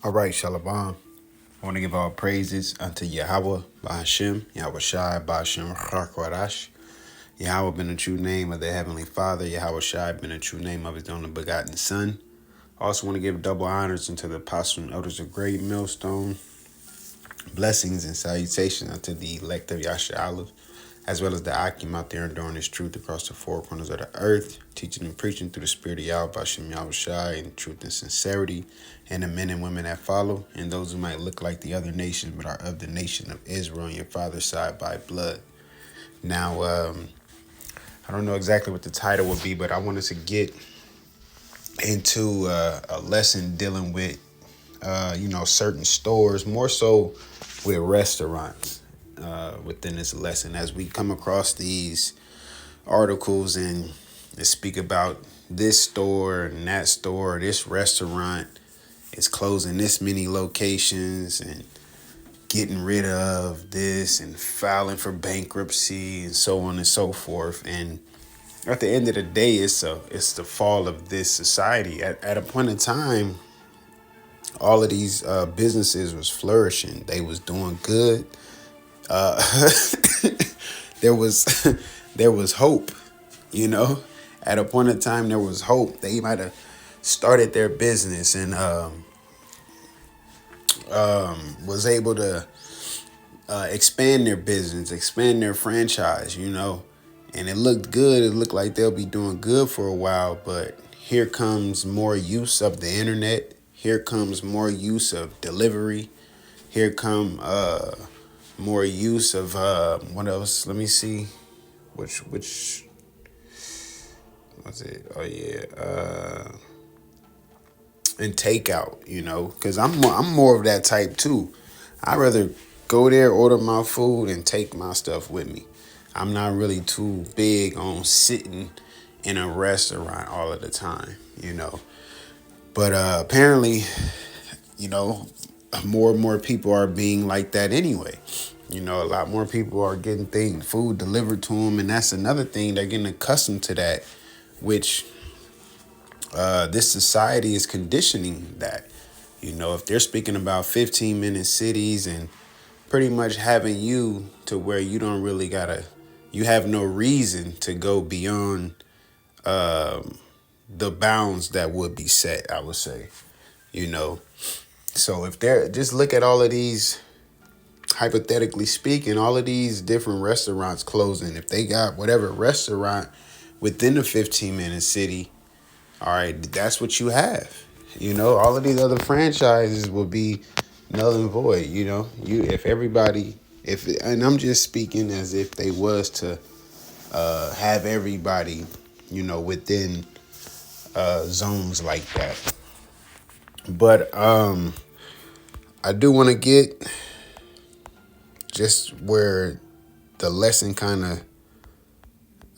All right, Shalom. I want to give all praises unto Yahawah, BAHASHAM, YAHAWASHI, BAHASHAM, QADASH. Yahawah been the true name of the Heavenly Father. YAHAWASHI been the true name of His only begotten Son. I also want to give double honors unto the apostles and elders of Great Millstone. Blessings and salutations unto the elect of Yasha, as well as the Akim out there enduring this truth across the four corners of the earth, teaching and preaching through the spirit of Yahweh, Bashem Yahushai, in truth and sincerity, and the men and women that follow, and those who might look like the other nations, but are of the nation of Israel on your father's side by blood. Now, I don't know exactly what the title would be, but I wanted to get into a lesson dealing with, certain stores, more so with restaurants. Within this lesson, as we come across these articles and they speak about this store and that store, this restaurant is closing this many locations and getting rid of this and filing for bankruptcy and so on and so forth. And at the end of the day, it's the fall of this society. At a point in time, all of these businesses was flourishing. They was doing good. There was hope, At a point in time, there was hope. They might have started their business and was able to expand their business, expand their franchise, And it looked good. It looked like they'll be doing good for a while, but here comes more use of the internet. Here comes more use of delivery. Here come more use of what else? Let me see. Which what's it? Oh yeah. And takeout, because I'm more of that type too. I'd rather go there, order my food, and take my stuff with me. I'm not really too big on sitting in a restaurant all of the time, But apparently, more and more people are being like that anyway. A lot more people are getting food delivered to them, and that's another thing. They're getting accustomed to that, which this society is conditioning that. If they're speaking about 15-minute cities and pretty much having you to where you don't really you have no reason to go beyond the bounds that would be set, I would say, So if they're just look at all of these, hypothetically speaking, all of these different restaurants closing. If they got whatever restaurant within the 15-minute city, all right, that's what you have. All of these other franchises will be null and void. And I'm just speaking as if they was to have everybody, within zones like that. But I do want to get just where the lesson kind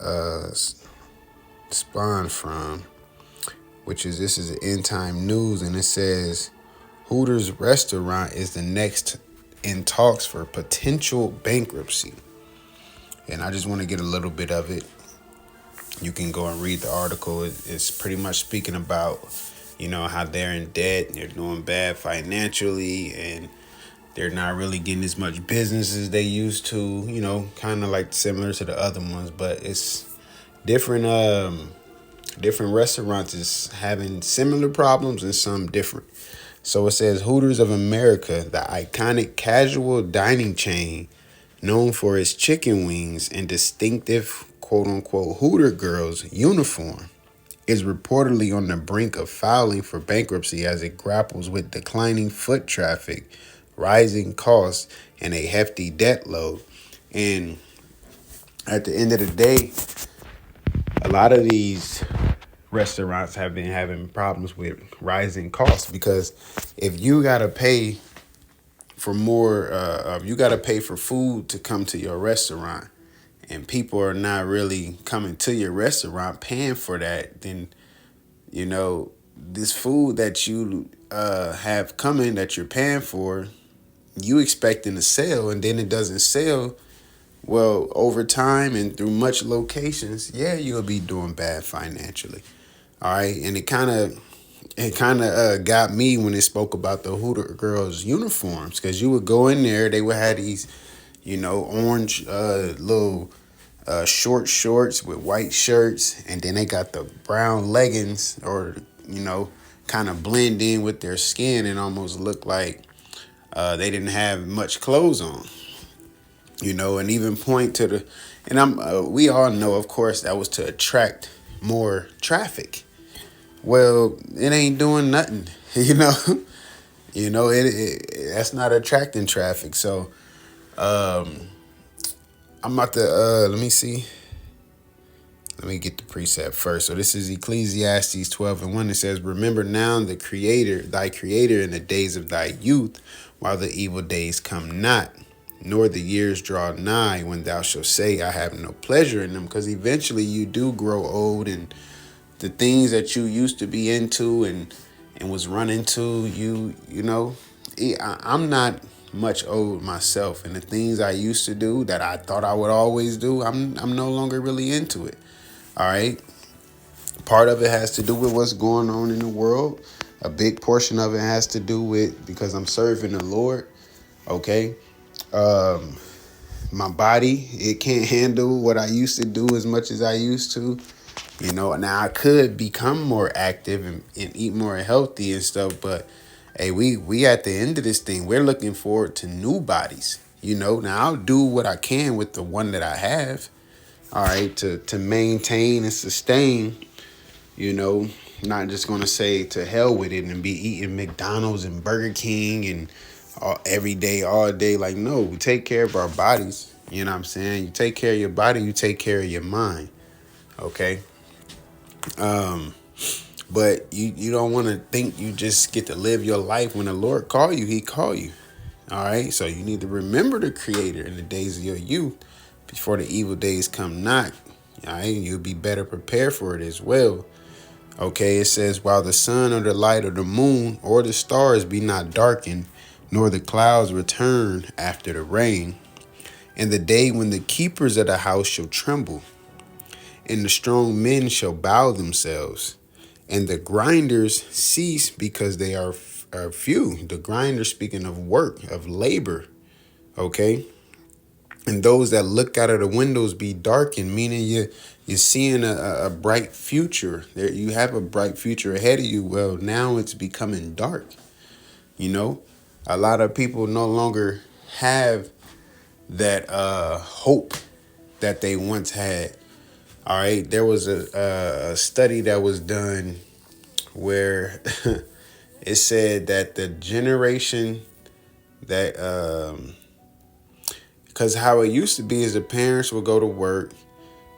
of spawned from, which is this is End Time News, and it says Hooters restaurant is the next in talks for potential bankruptcy. And I just want to get a little bit of it. You can go and read the article. It's pretty much speaking about, how they're in debt, they're doing bad financially, and they're not really getting as much business as they used to, kind of like similar to the other ones, but it's different. Different restaurants is having similar problems and some different. So it says Hooters of America, the iconic casual dining chain known for its chicken wings and distinctive quote-unquote Hooter girls uniform, is reportedly on the brink of filing for bankruptcy as it grapples with declining foot traffic, rising costs, and a hefty debt load. And at the end of the day, a lot of these restaurants have been having problems with rising costs, because if you got to pay for more, you got to pay for food to come to your restaurant, and people are not really coming to your restaurant paying for that, then, this food that you have coming that you're paying for, you expecting to sell, and then it doesn't sell. Well, over time and through much locations, yeah, you'll be doing bad financially. All right. And it kind of it kind of got me when it spoke about the Hooter girls' uniforms, because you would go in there, they would have these, orange little short shorts with white shirts, and then they got the brown leggings, or kind of blend in with their skin and almost look like they didn't have much clothes on, and even point to the, and we all know, of course, that was to attract more traffic. Well, it ain't doing nothing, that's not attracting traffic. So I'm about to let me see. Let me get the precept first. So this is Ecclesiastes 12:1. It says, "Remember now the Creator, thy Creator, in the days of thy youth, while the evil days come not, nor the years draw nigh, when thou shalt say, I have no pleasure in them." Because eventually you do grow old, and the things that you used to be into and was running to, I'm not much old myself, and the things I used to do that I thought I would always do, I'm no longer really into it. All right. Part of it has to do with what's going on in the world. A big portion of it has to do with because I'm serving the Lord. Okay. My body, it can't handle what I used to do as much as I used to. Now I could become more active and eat more healthy and stuff, but hey, we at the end of this thing, we're looking forward to new bodies. Now I'll do what I can with the one that I have. All right, to maintain and sustain, not just going to say to hell with it and be eating McDonald's and Burger King and every day, all day. Like, no, we take care of our bodies. You know what I'm saying? You take care of your body, you take care of your mind. Okay. But you don't want to think you just get to live your life. When the Lord call you, he call you. All right. So you need to remember the Creator in the days of your youth before the evil days come not. All right. You'll be better prepared for it as well. Okay. It says, while the sun or the light or the moon or the stars be not darkened, nor the clouds return after the rain, and the day when the keepers of the house shall tremble, and the strong men shall bow themselves, and the grinders cease because they are few. The grinders, speaking of work, of labor. Okay. And those that look out of the windows be darkened, meaning you're seeing a bright future. There, you have a bright future ahead of you. Well, now it's becoming dark. A lot of people no longer have that hope that they once had. All right. There was a study that was done where it said that the generation that, because how it used to be is the parents would go to work,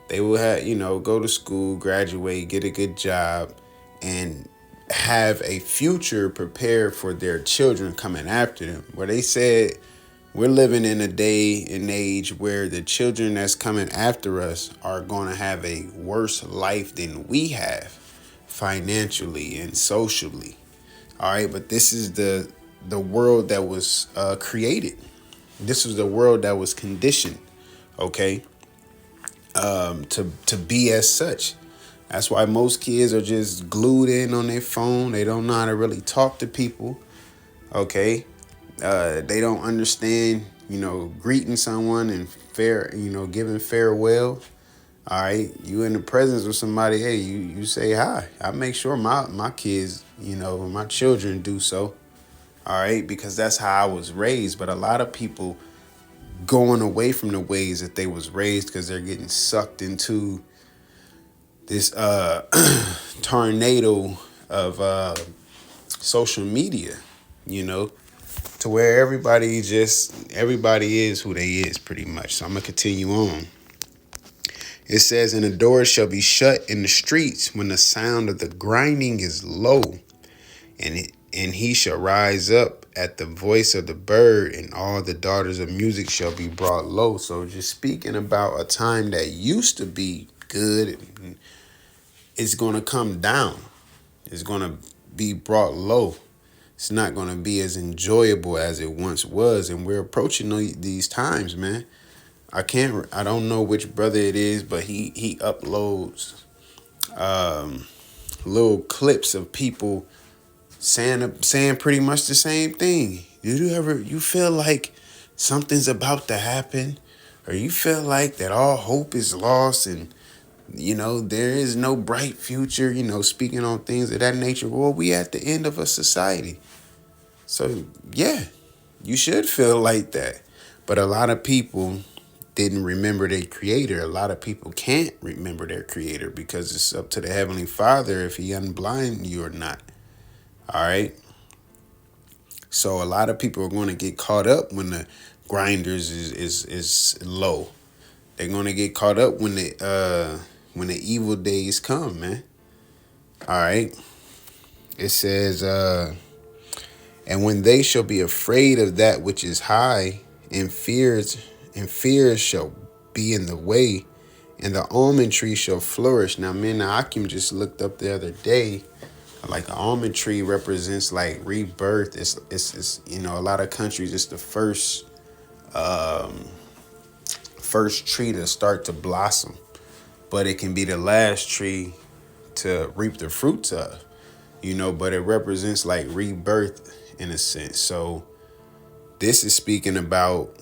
they would have, go to school, graduate, get a good job, and have a future prepared for their children coming after them. Where they said we're living in a day and age where the children that's coming after us are going to have a worse life than we have, financially and socially. All right, but this is the world that was created. This was the world that was conditioned, okay, to be as such. That's why most kids are just glued in on their phone. They don't know how to really talk to people, okay. They don't understand, greeting someone and giving farewell. All right, you in the presence of somebody, hey, you say hi. I make sure my kids, my children do so. All right, because that's how I was raised. But a lot of people going away from the ways that they was raised because they're getting sucked into this tornado of social media, to where everybody is who they is pretty much. So I'm gonna continue on. It says, and the doors shall be shut in the streets when the sound of the grinding is low, and he shall rise up at the voice of the bird, and all the daughters of music shall be brought low. So just speaking about a time that used to be good, it's going to come down. It's going to be brought low. It's not going to be as enjoyable as it once was. And we're approaching these times, man. I don't know which brother it is, but he uploads little clips of people saying pretty much the same thing. Did you feel like something's about to happen, or you feel like that all hope is lost and there is no bright future, speaking on things of that nature? Well, we at the end of a society. So, yeah, you should feel like that. But a lot of people didn't remember their creator. A lot of people can't remember their creator because it's up to the Heavenly Father if he unblind you or not. All right. So a lot of people are going to get caught up when the grinders is low. They're going to get caught up when the evil days come, man. All right. It says, and when they shall be afraid of that which is high, and fears shall be in the way, and the almond tree shall flourish. Now, man, Akim just looked up the other day. Like an almond tree represents like rebirth. It's a lot of countries it's the first tree to start to blossom, but it can be the last tree to reap the fruits of. But it represents like rebirth in a sense. So this is speaking about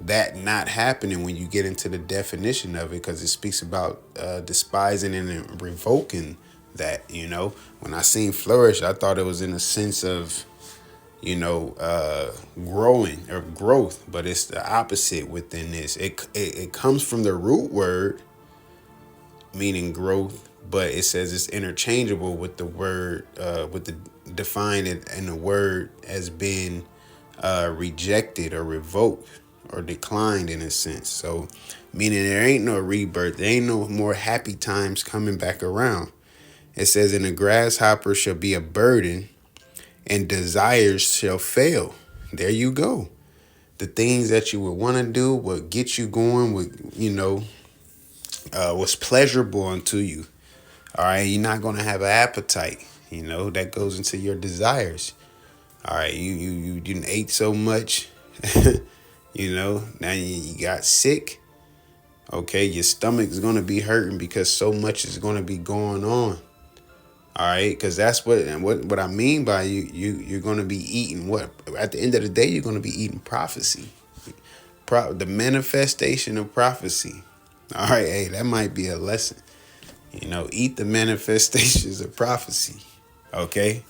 that not happening when you get into the definition of it, because it speaks about despising and revoking that. When I seen flourish, I thought it was in a sense of growing or growth, but it's the opposite within this. It comes from the root word meaning growth, but it says it's interchangeable with the word with the defined in the word as being rejected or revoked or declined in a sense. So meaning there ain't no rebirth, there ain't no more happy times coming back around. It says, and the grasshopper shall be a burden, and desires shall fail. There you go. The things that you would want to do, what get you going, what's pleasurable unto you. All right, you're not going to have an appetite. That goes into your desires. All right, you didn't ate so much. Now you got sick. Okay, your stomach's going to be hurting because so much is going to be going on. All right, because that's what I mean by you're going to be eating what? At the end of the day, you're going to be eating prophecy. The manifestation of prophecy. All right, hey, that might be a lesson. Eat the manifestations of prophecy. Okay?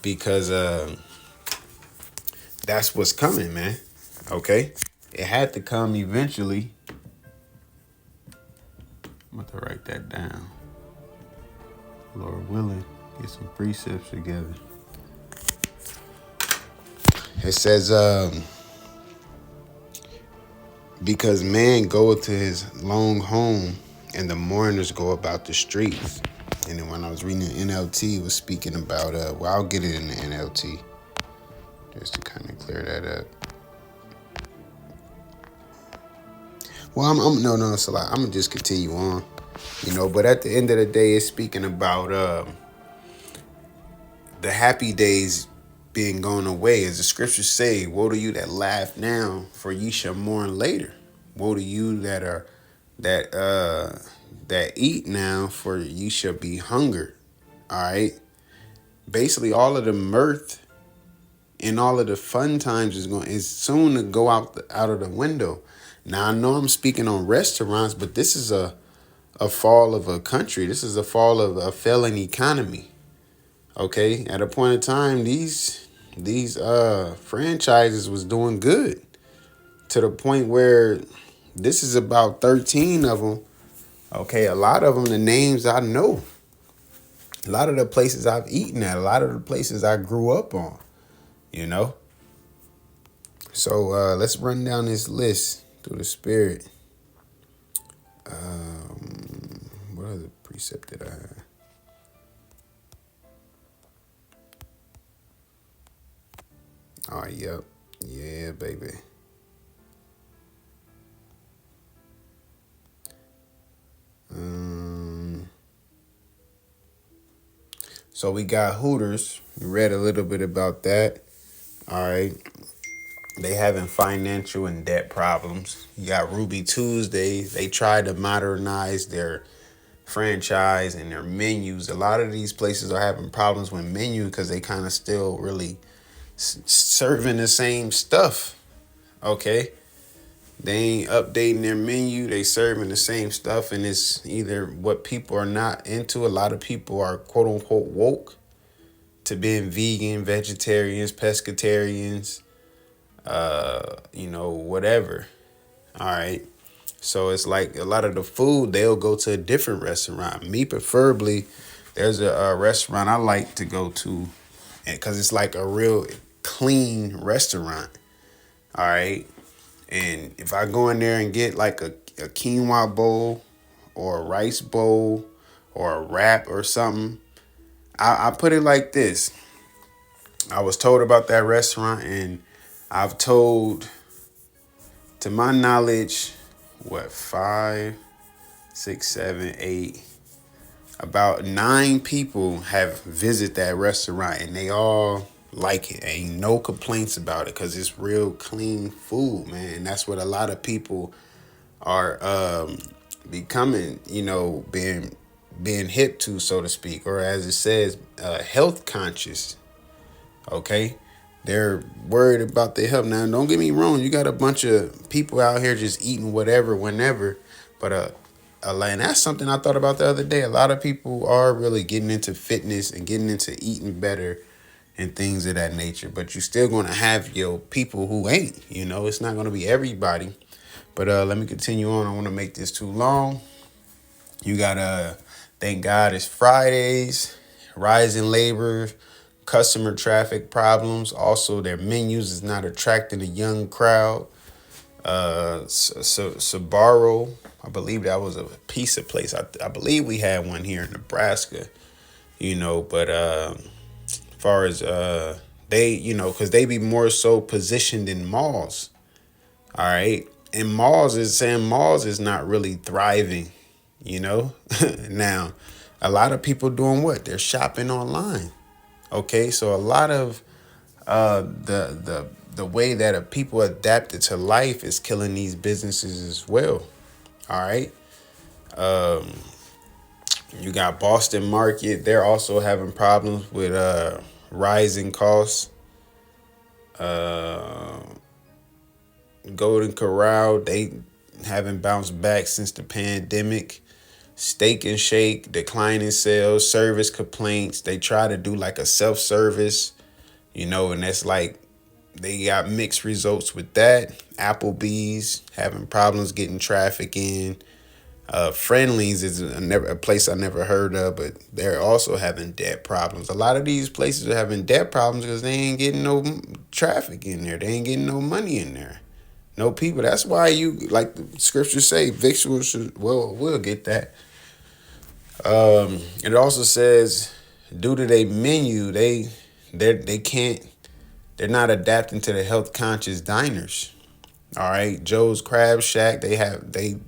Because that's what's coming, man. Okay? It had to come eventually. I'm going to write that down. Lord willing, get some precepts together. It says, because man goeth to his long home, and the mourners go about the streets. And then when I was reading the NLT, it was speaking about, I'll get it in the NLT, just to kind of clear that up. Well, no, it's a lot. I'm going to just continue on, but at the end of the day, it's speaking about the happy days being gone away. As the scriptures say, woe to you that laugh now, for ye shall mourn later. Woe to you that eat now, for ye shall be hungered. All right. Basically, all of the mirth and all of the fun times is soon to go out of the window. Now I know I'm speaking on restaurants, but this is a fall of a country. This is a fall of a failing economy. Okay, at a point in time, these franchises was doing good to the point where this is about 13 of them. Okay, a lot of them, the names I know. A lot of the places I've eaten at, a lot of the places I grew up on, So let's run down this list through the spirit. What other precept did I have? Oh, yep. Yeah, baby. So we got Hooters. We read a little bit about that. All right. They having financial and debt problems. You got Ruby Tuesday. They tried to modernize their franchise and their menus. A lot of these places are having problems with menu because they kind of still really serving the same stuff. Okay, they ain't updating their menu. They serving the same stuff, and it's either what people are not into. A lot of people are quote unquote woke to being vegan, vegetarians, pescatarians, whatever. All right. So it's like a lot of the food, they'll go to a different restaurant. Me, preferably, there's a restaurant I like to go to because it's like a real clean restaurant. All right. And if I go in there and get like a quinoa bowl or a rice bowl or a wrap or something, I put it like this. I was told about that restaurant, and I've told, to my knowledge, 5, 6, 7, 8, about 9 people have visited that restaurant, and they all like it. Ain't no complaints about it because it's real clean food, man. And that's what a lot of people are becoming, being hip to, so to speak, or as it says, health conscious. Okay, they're worried about their health. Now, don't get me wrong, you got a bunch of people out here just eating whatever, whenever, but and that's something I thought about the other day. A lot of people are really getting into fitness and getting into eating better and things of that nature. But you're still going to have your people who ain't. It's not going to be everybody. But let me continue on. I want to make this too long. You got thank God it's Fridays, rising labor, customer traffic problems. Also, their menus is not attracting a young crowd. Sabaro, I believe that was a pizza place. I believe we had one here in Nebraska, but as far as they, because they be more so positioned in malls. All right. And malls is not really thriving, Now, a lot of people doing what? They're shopping online. Okay, so a lot of the way that people adapted to life is killing these businesses as well. All right. You got Boston Market. They're also having problems with rising costs. Golden Corral, they haven't bounced back since the pandemic. Steak and Shake, declining sales, service complaints. They try to do like a self-service, and that's like they got mixed results with that. Applebee's having problems getting traffic in. Friendly's is a place I never heard of, but they're also having debt problems. A lot of these places are having debt problems because they ain't getting no traffic in there. They ain't getting no money in there. No people. That's why like the scriptures say, victuals should, we'll get that. It also says, due to their menu, they're not adapting to the health conscious diners. All right, Joe's Crab Shack, they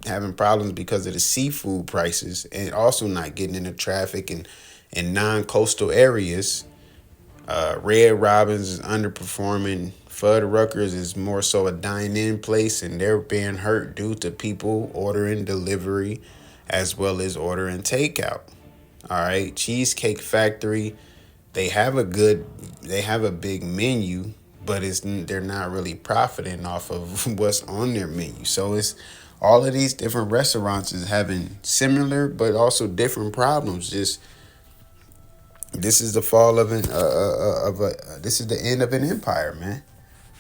having problems because of the seafood prices and also not getting into traffic in non-coastal areas. Red Robin's is underperforming. Fuddruckers is more so a dine-in place, and they're being hurt due to people ordering delivery as well as ordering takeout. All right, Cheesecake Factory, they have a big menu, but they're not really profiting off of what's on their menu. So it's all of these different restaurants is having similar but also different problems. Just this is the fall of this is the end of an empire, man.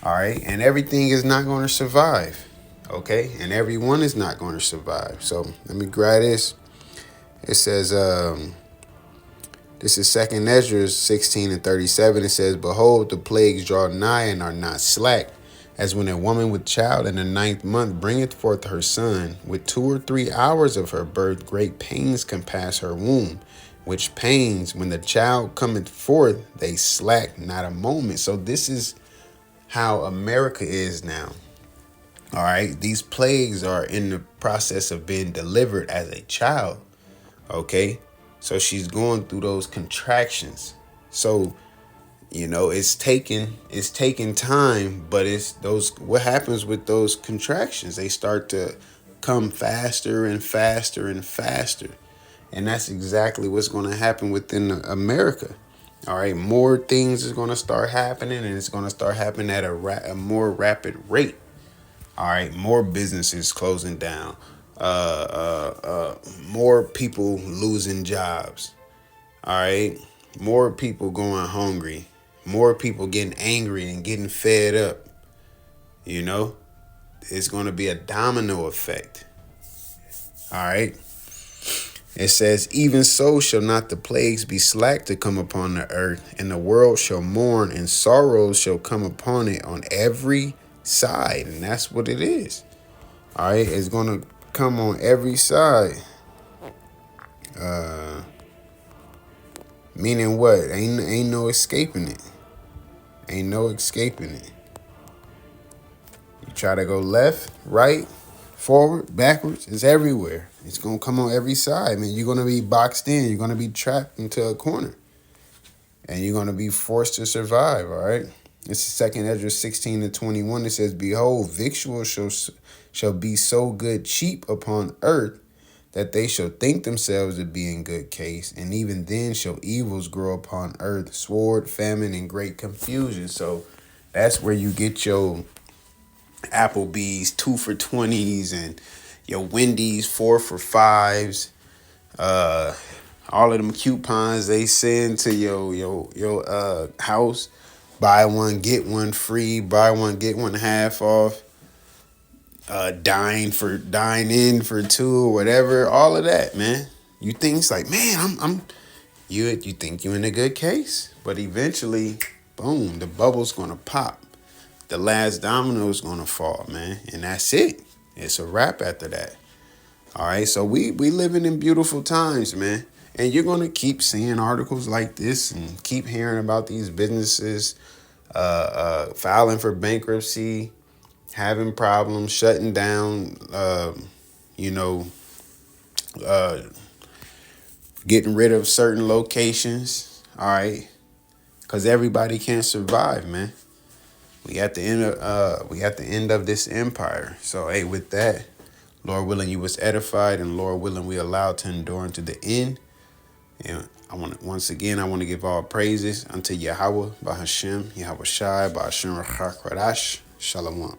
All right, and everything is not going to survive. Okay, and everyone is not going to survive. So let me grab this. It says, this is 2nd Ezra 16:37. It says, behold, the plagues draw nigh and are not slack, as when a woman with child in the 9th month bringeth forth her son, with 2 or 3 hours of her birth, great pains compass her womb, which pains, when the child cometh forth, they slack not a moment. So this is how America is now. All right, these plagues are in the process of being delivered as a child. Okay, so she's going through those contractions. So, it's taking time, but it's what happens with those contractions? They start to come faster and faster and faster. And that's exactly what's going to happen within America. All right, more things is going to start happening, and it's going to start happening at a more rapid rate. All right, more businesses closing down, more people losing jobs. All right, more people going hungry, more people getting angry and getting fed up. You know, it's going to be a domino effect. All right. It says, even so shall not the plagues be slack to come upon the earth, and the world shall mourn, and sorrows shall come upon it on every side. And that's what it is. All right, it's going to come on every side. Meaning what? Ain't no escaping it. Ain't no escaping it. You try to go left, right, forward, backwards, it's everywhere. It's going to come on every side, man. You're going to be boxed in. You're going to be trapped into a corner. And you're going to be forced to survive, all right? This is 2 Ezra 16-21. It says, behold, victuals shall be so good cheap upon earth, that they shall think themselves to be in good case. And even then shall evils grow upon earth, sword, famine, and great confusion. So that's where you get your Applebee's 2 for $20s and your Wendy's 4 for $5s. All of them coupons they send to your house. Buy one, get one free. Buy one, get one half off. Dine in for 2 or whatever. All of that, man. You think it's like, man, you think you in a good case, but eventually, boom, the bubble's gonna pop. The last domino is gonna fall, man, and that's it. It's a wrap after that. All right, so we living in beautiful times, man. And you're going to keep seeing articles like this and keep hearing about these businesses filing for bankruptcy, having problems, shutting down, getting rid of certain locations. All right, because everybody can't survive, man. We at the end of this empire. So hey, with that, Lord willing, you was edified, and Lord willing, we allowed to endure unto the end. And I want to give all praises unto Yahawah, BAHASHAM, YAHAWASHI, BAHASHAM, QADASH. Shalom.